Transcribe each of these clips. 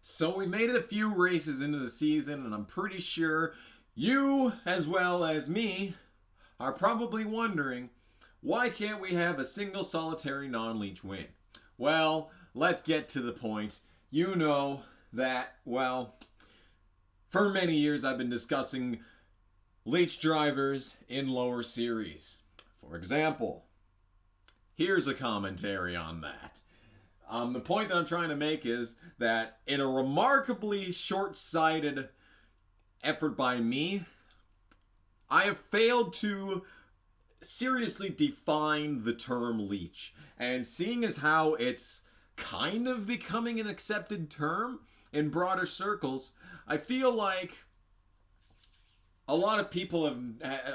So we made it a few races into the season, and I'm pretty sure you, as well as me, are probably wondering, why can't we have a single solitary non-leech win? Well, let's get to the point. You know that, well, for many years I've been discussing leech drivers in lower series. For example, here's a commentary on that. The point that I'm trying to make is that in a remarkably short-sighted effort by me, I have failed to seriously define the term leech. And seeing as how it's kind of becoming an accepted term in broader circles, I feel like a lot of people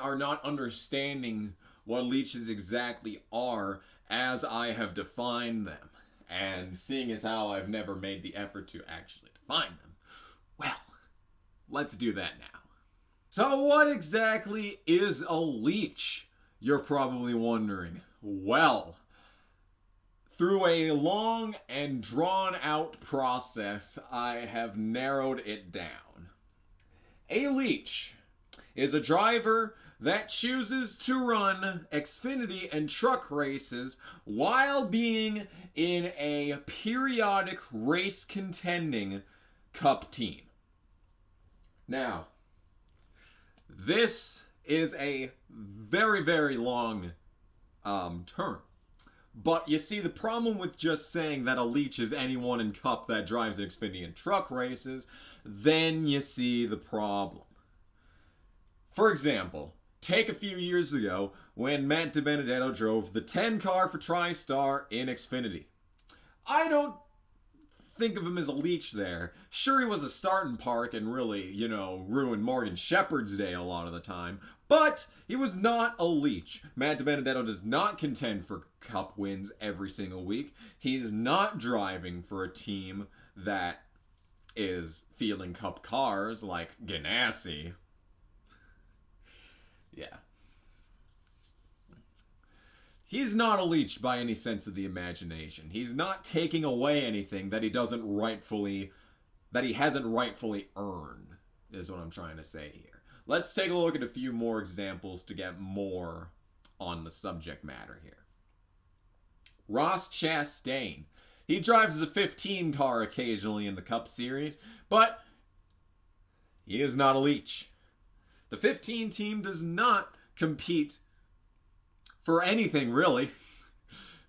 are not understanding what leeches exactly are as I have defined them. And seeing as how I've never made the effort to actually define them, well, let's do that now. So what exactly is a leech? You're probably wondering. Well, through a long and drawn out process, I have narrowed it down. A leech is a driver that chooses to run Xfinity and truck races while being in a periodic race contending cup team. Now, this is a very, very long term. But you see, the problem with just saying that a leech is anyone in cup that drives Xfinity and truck races, then you see the problem. For example, take a few years ago when Matt DiBenedetto drove the 10 car for TriStar in Xfinity. I don't think of him as a leech there. Sure, he was a starting park and really, ruined Morgan Shepherd's day a lot of the time, but he was not a leech. Matt DiBenedetto does not contend for cup wins every single week. He's not driving for a team that is fielding cup cars like Ganassi. Yeah. He's not a leech by any sense of the imagination. He's not taking away anything that he hasn't rightfully earned, is what I'm trying to say here. Let's take a look at a few more examples to get more on the subject matter here. Ross Chastain. He drives a 15 car occasionally in the Cup Series, but he is not a leech. The 15 team does not compete for anything, really.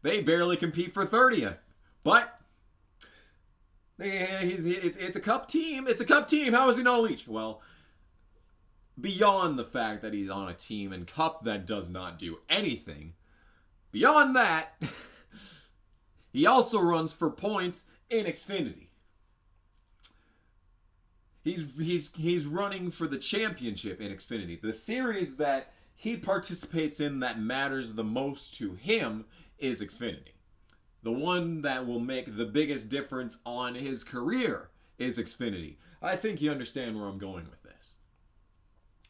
They barely compete for 30th. But it's a cup team. It's a cup team. How is he not a leech? Well, beyond the fact that he's on a team in cup that does not do anything, beyond that, he also runs for points in Xfinity. He's running for the championship in Xfinity. The series that he participates in that matters the most to him is Xfinity. The one that will make the biggest difference on his career is Xfinity. I think you understand where I'm going with this.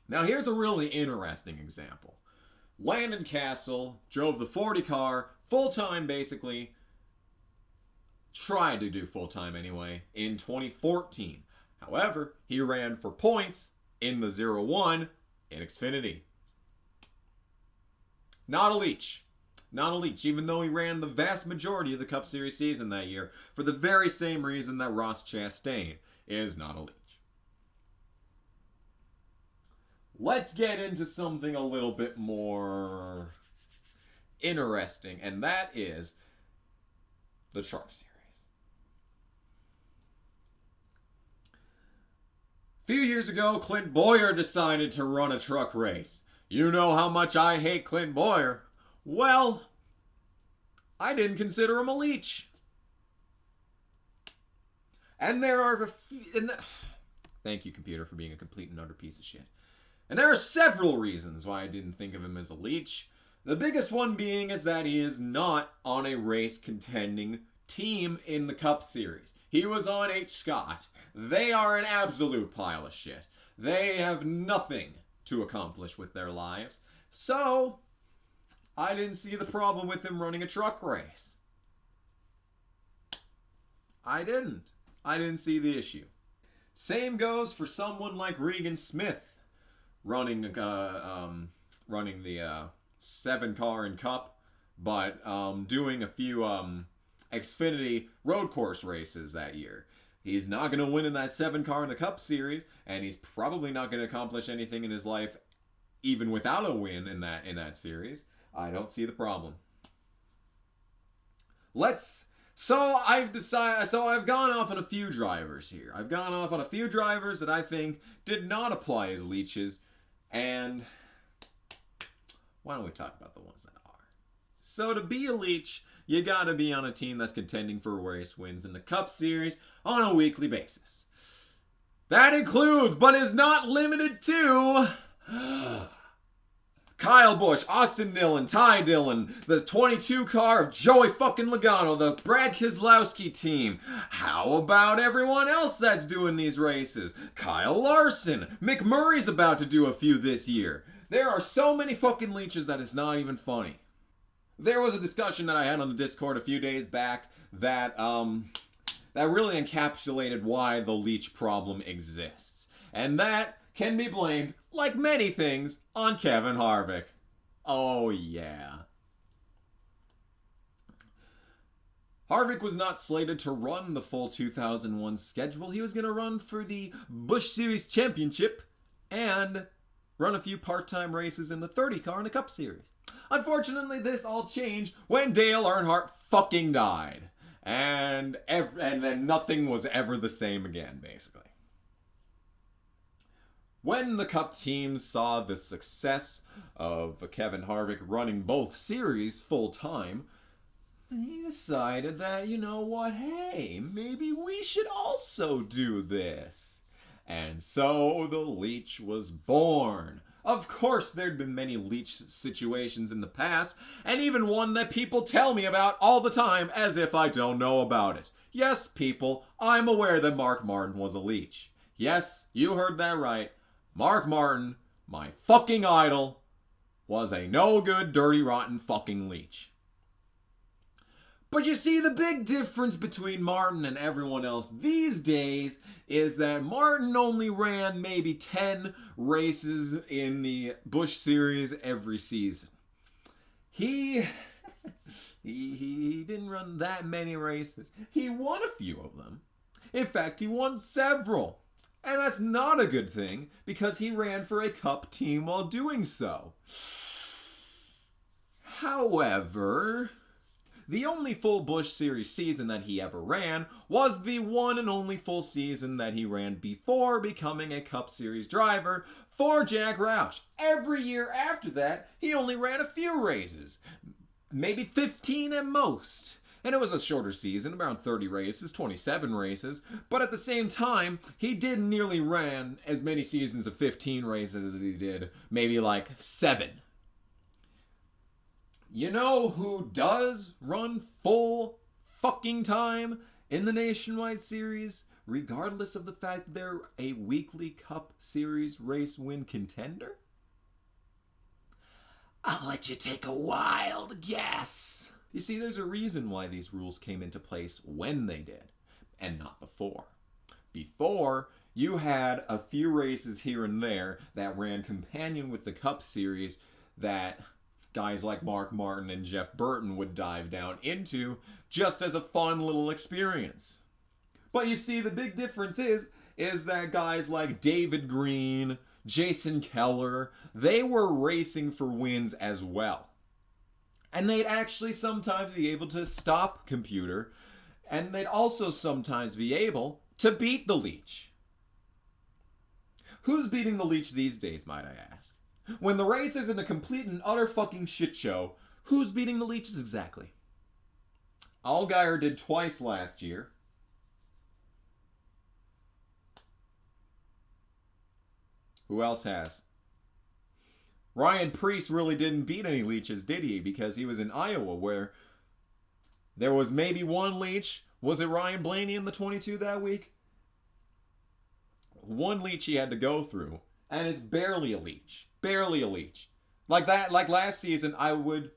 Now here's a really interesting example. Landon Castle drove the 40 car full-time basically. Tried to do full-time anyway in 2014. However, he ran for points in the 0-1 in Xfinity. Not a leech. Not a leech, even though he ran the vast majority of the Cup Series season that year for the very same reason that Ross Chastain is not a leech. Let's get into something a little bit more interesting, and that is the Truck Series. A few years ago, Clint Boyer decided to run a truck race. You know how much I hate Clint Boyer. Well, I didn't consider him a leech. And there are Thank you, computer, for being a complete and utter piece of shit. And there are several reasons why I didn't think of him as a leech. The biggest one being is that he is not on a race contending team in the Cup Series. He was on H. Scott. They are an absolute pile of shit. They have nothing to accomplish with their lives. So, I didn't see the problem with him running a truck race. I didn't. I didn't see the issue. Same goes for someone like Regan Smith running running the 7-car in Cup, but doing a few Xfinity road course races that year. He's not going to win in that 7-car in the Cup Series, and he's probably not going to accomplish anything in his life even without a win in that series. I don't see the problem. I've gone off on a few drivers here. I've gone off on a few drivers that I think did not apply as leeches, and why don't we talk about the ones that are? So to be a leech, you gotta be on a team that's contending for race wins in the Cup Series on a weekly basis. That includes, but is not limited to, Kyle Busch, Austin Dillon, Ty Dillon, the 22 car of Joey fucking Logano, the Brad Keselowski team. How about everyone else that's doing these races? Kyle Larson, McMurray's about to do a few this year. There are so many fucking leeches that it's not even funny. There was a discussion that I had on the Discord a few days back that really encapsulated why the leech problem exists. And that can be blamed, like many things, on Kevin Harvick. Oh yeah. Harvick was not slated to run the full 2001 schedule. He was going to run for the Busch Series Championship and run a few part-time races in the 30 car in the Cup Series. Unfortunately, this all changed when Dale Earnhardt fucking died. And then nothing was ever the same again, basically. When the Cup team saw the success of Kevin Harvick running both series full-time, they decided that, you know what, hey, maybe we should also do this. And so the leech was born. Of course, there'd been many leech situations in the past, and even one that people tell me about all the time as if I don't know about it. Yes, people, I'm aware that Mark Martin was a leech. Yes, you heard that right. Mark Martin, my fucking idol, was a no-good, dirty, rotten fucking leech. But you see, the big difference between Martin and everyone else these days is that Martin only ran maybe 10 races in the Busch Series every season. He didn't run that many races. He won a few of them. In fact, he won several. And that's not a good thing, because he ran for a Cup team while doing so. However, the only full Busch Series season that he ever ran was the one and only full season that he ran before becoming a Cup Series driver for Jack Roush. Every year after that, he only ran a few races, maybe 15 at most. And it was a shorter season, around 30 races, 27 races. But at the same time, he didn't nearly ran as many seasons of 15 races as he did maybe like 7. You know who does run full fucking time in the Nationwide Series, regardless of the fact that they're a weekly Cup Series race win contender? I'll let you take a wild guess. You see, there's a reason why these rules came into place when they did, and not before. Before, you had a few races here and there that ran companion with the Cup Series that guys like Mark Martin and Jeff Burton would dive down into just as a fun little experience. But you see, the big difference is that guys like David Green, Jason Keller, they were racing for wins as well. And they'd actually sometimes be able to stop computer, and they'd also sometimes be able to beat the leech. Who's beating the leech these days, might I ask? When the race isn't a complete and utter fucking shit show, who's beating the leeches exactly? Allgaier did twice last year. Who else has? Ryan Preece really didn't beat any leeches, did he? Because he was in Iowa, where there was maybe one leech. Was it Ryan Blaney in the 22 that week? One leech he had to go through, and it's barely a leech. Barely a leech. Like last season, I would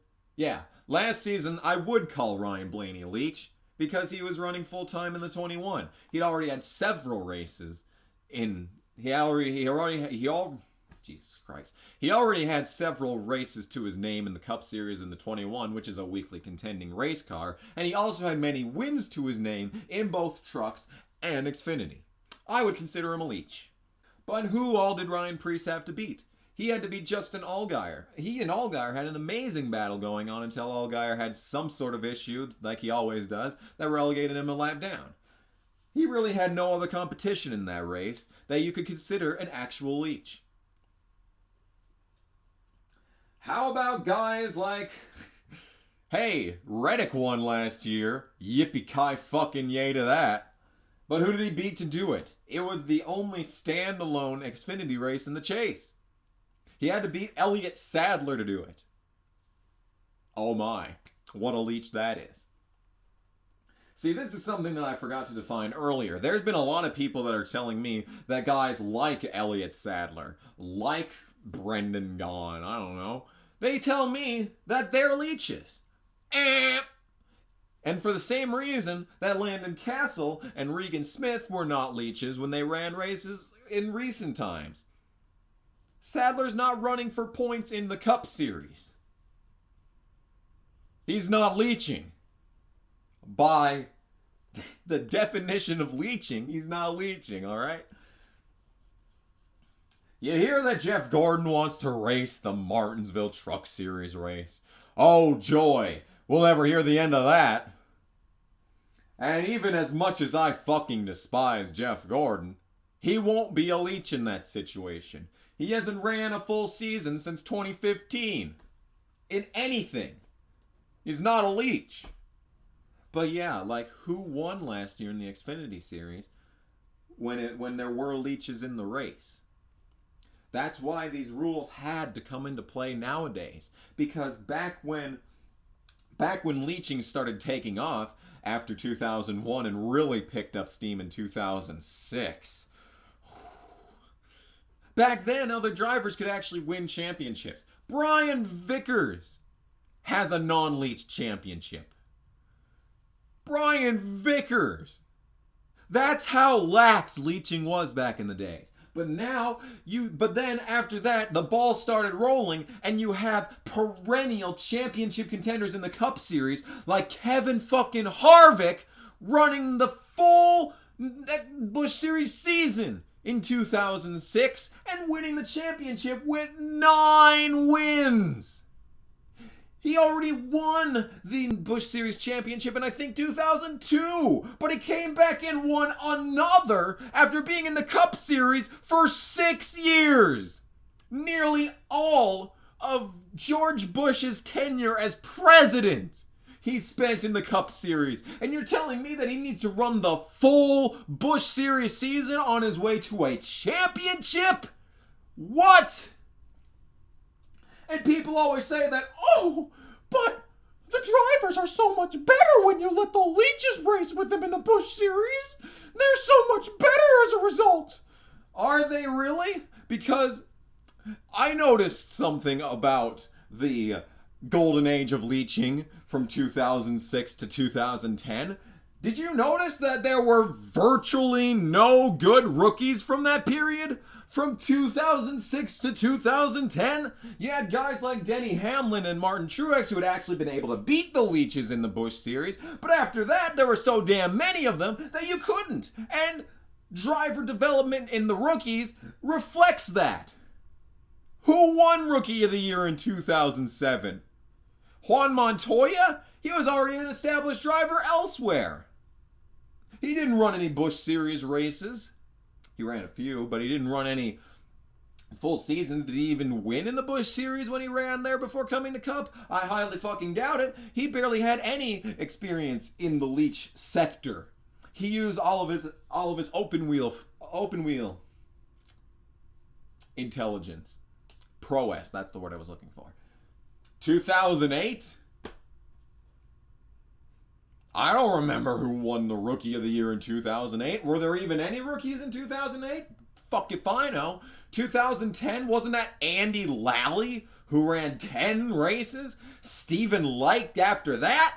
call Ryan Blaney a leech, because he was running full time in the 21. He'd already had several races in. Jesus Christ. He already had several races to his name in the Cup Series in the 21, which is a weekly contending race car, and he also had many wins to his name in both trucks and Xfinity. I would consider him a Leech. But who all did Ryan Preece have to beat? He had to beat Justin Allgaier. He and Allgaier had an amazing battle going on until Allgaier had some sort of issue, like he always does, that relegated him a lap down. He really had no other competition in that race that you could consider an actual Leech. How about guys like, hey, Reddick won last year. Yippee-ki fucking yay to that. But who did he beat to do it? It was the only standalone Xfinity race in the chase. He had to beat Elliott Sadler to do it. Oh my, what a Leech that is. See, this is something that I forgot to define earlier. There's been a lot of people that are telling me that guys like Elliott Sadler, like Brendan Gaughan, I don't know, they tell me that they're Leeches. And for the same reason that Landon Castle and Regan Smith were not Leeches when they ran races in recent times. Sadler's not running for points in the Cup Series. He's not leeching. By the definition of leeching, he's not leeching, all right? You hear that Jeff Gordon wants to race the Martinsville Truck Series race. Oh, joy. We'll never hear the end of that. And even as much as I fucking despise Jeff Gordon, he won't be a Leech in that situation. He hasn't ran a full season since 2015. In anything. He's not a Leech. But yeah, like who won last year in the Xfinity Series when there were Leeches in the race? That's why these rules had to come into play nowadays. Because back when leeching started taking off after 2001 and really picked up steam in 2006, back then other drivers could actually win championships. Brian Vickers has a non-Leech championship. Brian Vickers! That's how lax leeching was back in the days. But then after that, the ball started rolling, and you have perennial championship contenders in the Cup Series, like Kevin fucking Harvick, running the full Busch Series season in 2006, and winning the championship with 9 wins. He already won the Busch Series championship in, I think, 2002. But he came back and won another after being in the Cup Series for 6 years. Nearly all of George Bush's tenure as president he spent in the Cup Series. And you're telling me that he needs to run the full Busch Series season on his way to a championship? What? And people always say that, oh, but the drivers are so much better when you let the Leeches race with them in the Busch Series. They're so much better as a result. Are they really? Because I noticed something about the golden age of leeching from 2006 to 2010. Did you notice that there were virtually no good rookies from that period? From 2006 to 2010, you had guys like Denny Hamlin and Martin Truex who had actually been able to beat the Leeches in the Busch Series, but after that, there were so damn many of them that you couldn't. And driver development in the rookies reflects that. Who won Rookie of the Year in 2007? Juan Montoya? He was already an established driver elsewhere. He didn't run any Busch Series races. He ran a few, but he didn't run any full seasons. Did he even win in the Busch Series when he ran there before coming to Cup? I highly fucking doubt it. He barely had any experience in the Leech sector. He used all of his open wheel intelligence. Prowess, that's the word I was looking for. 2008? I don't remember who won the Rookie of the Year in 2008. Were there even any rookies in 2008? Fuck if I know. 2010, wasn't that Andy Lally who ran 10 races? Stephen Light after that?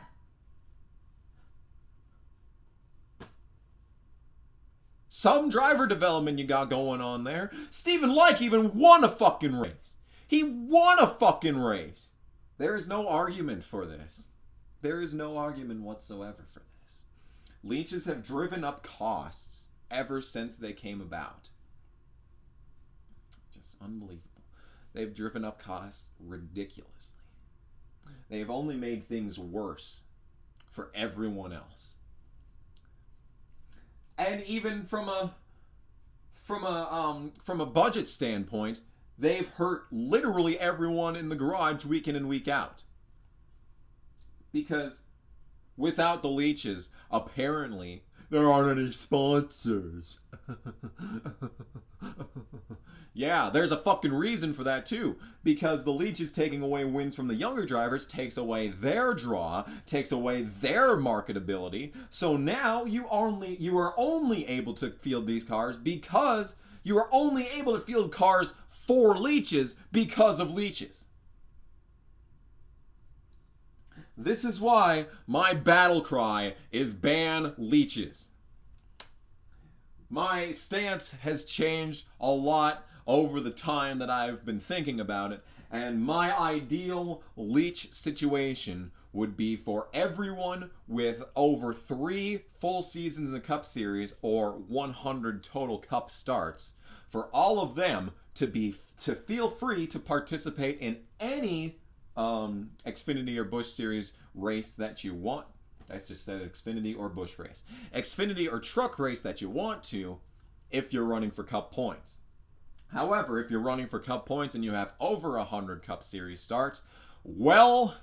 Some driver development you got going on there. Stephen Like even won a fucking race. He won a fucking race. There is no argument for this. There is no argument whatsoever for this. Leeches have driven up costs ever since they came about. Just unbelievable. They've driven up costs ridiculously. They've only made things worse for everyone else. And even from a budget standpoint, they've hurt literally everyone in the garage week in and week out. Because without the leeches, apparently there aren't any sponsors. Yeah, there's a fucking reason for that too. Because the leeches taking away wins from the younger drivers takes away their draw, takes away their marketability. So now you are only able to field these cars because you are only able to field cars for leeches because of leeches. This is why my battle cry is ban leeches. My stance has changed a lot over the time that I've been thinking about it, and my ideal leech situation would be for everyone with over 3 full seasons in the Cup Series or 100 total Cup starts, for all of them to feel free to participate in any Xfinity or Busch Series race that you want. I just said Xfinity or Busch race. Xfinity or truck race that you want to, if you're running for Cup points. However, if you're running for Cup points and you have over 100 Cup Series starts, well,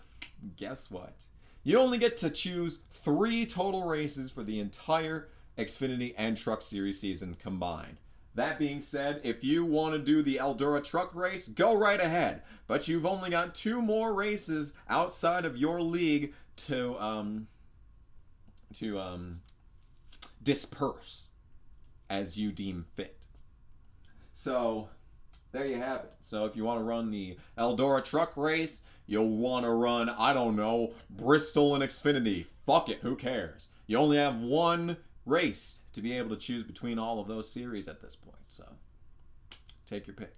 guess what? You only get to choose 3 total races for the entire Xfinity and Truck Series season combined. That being said, if you want to do the Eldora truck race, go right ahead. But you've only got 2 more races outside of your league to disperse as you deem fit. So, there you have it. So if you want to run the Eldora truck race, you'll want to run, I don't know, Bristol and Xfinity. Fuck it, who cares? You only have 1 race to be able to choose between all of those series at this point. So, take your pick.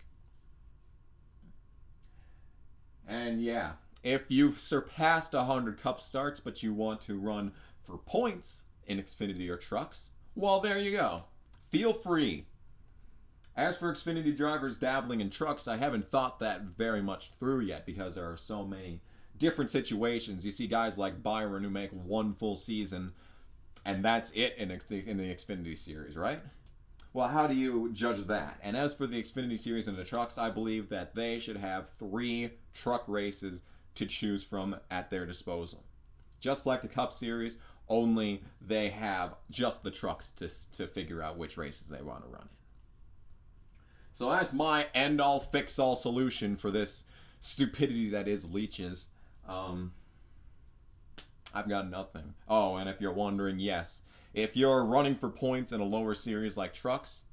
And yeah, if you've surpassed 100 Cup starts, but you want to run for points in Xfinity or trucks, well, there you go. Feel free. As for Xfinity drivers dabbling in trucks, I haven't thought that very much through yet because there are so many different situations. You see guys like Byron who make 1 full season and that's it in the Xfinity Series, right? Well, how do you judge that? And as for the Xfinity Series and the trucks, I believe that they should have 3 truck races to choose from at their disposal. Just like the Cup Series, only they have just the trucks to figure out which races they want to run in. So that's my end-all, fix-all solution for this stupidity that is leeches. I've got nothing. Oh, and if you're wondering, yes, if you're running for points in a lower series like trucks,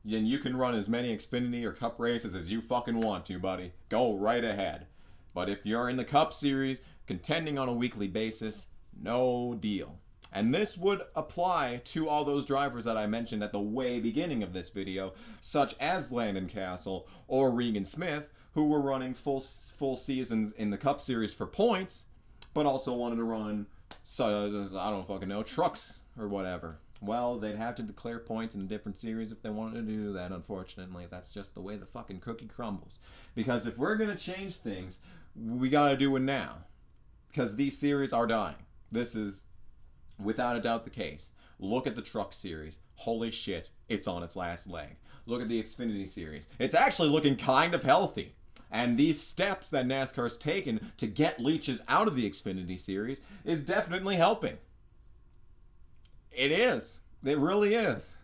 then you can run as many Xfinity or Cup races as you fucking want to, buddy. Go right ahead. But if you're in the Cup Series, contending on a weekly basis, no deal. And this would apply to all those drivers that I mentioned at the way beginning of this video, such as Landon Castle or Regan Smith, who were running full seasons in the Cup Series for points, but also wanted to run, I don't fucking know, trucks or whatever. Well, they'd have to declare points in a different series if they wanted to do that, unfortunately. That's just the way the fucking cookie crumbles. Because if we're going to change things, we got to do it now. Because these series are dying. This is without a doubt the case. Look at the Truck Series. Holy shit, it's on its last leg. Look at the Xfinity Series. It's actually looking kind of healthy. And these steps that NASCAR's taken to get leeches out of the Xfinity Series is definitely helping. It is. It really is.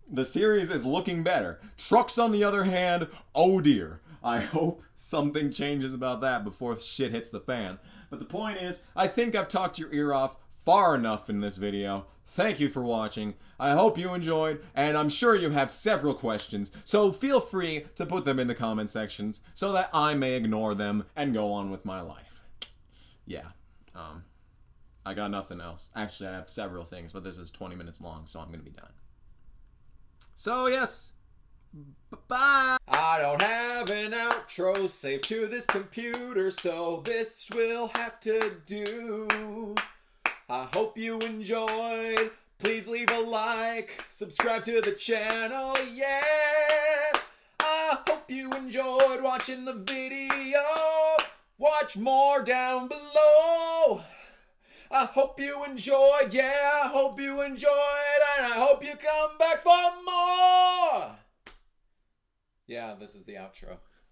The series is looking better. Trucks, on the other hand, oh dear. I hope something changes about that before shit hits the fan. But the point is, I think I've talked your ear off far enough in this video. Thank you for watching. I hope you enjoyed, and I'm sure you have several questions, so feel free to put them in the comment sections so that I may ignore them and go on with my life. Yeah, I got nothing else. Actually, I have several things, but this is 20 minutes long, so I'm gonna be done. So yes, bye. I don't have an outro saved to this computer, so this will have to do. I hope you enjoyed. Please leave a like, subscribe to the channel, yeah. I hope you enjoyed watching the video. Watch more down below. I hope you enjoyed, yeah, I hope you enjoyed, and I hope you come back for more. Yeah, this is the outro.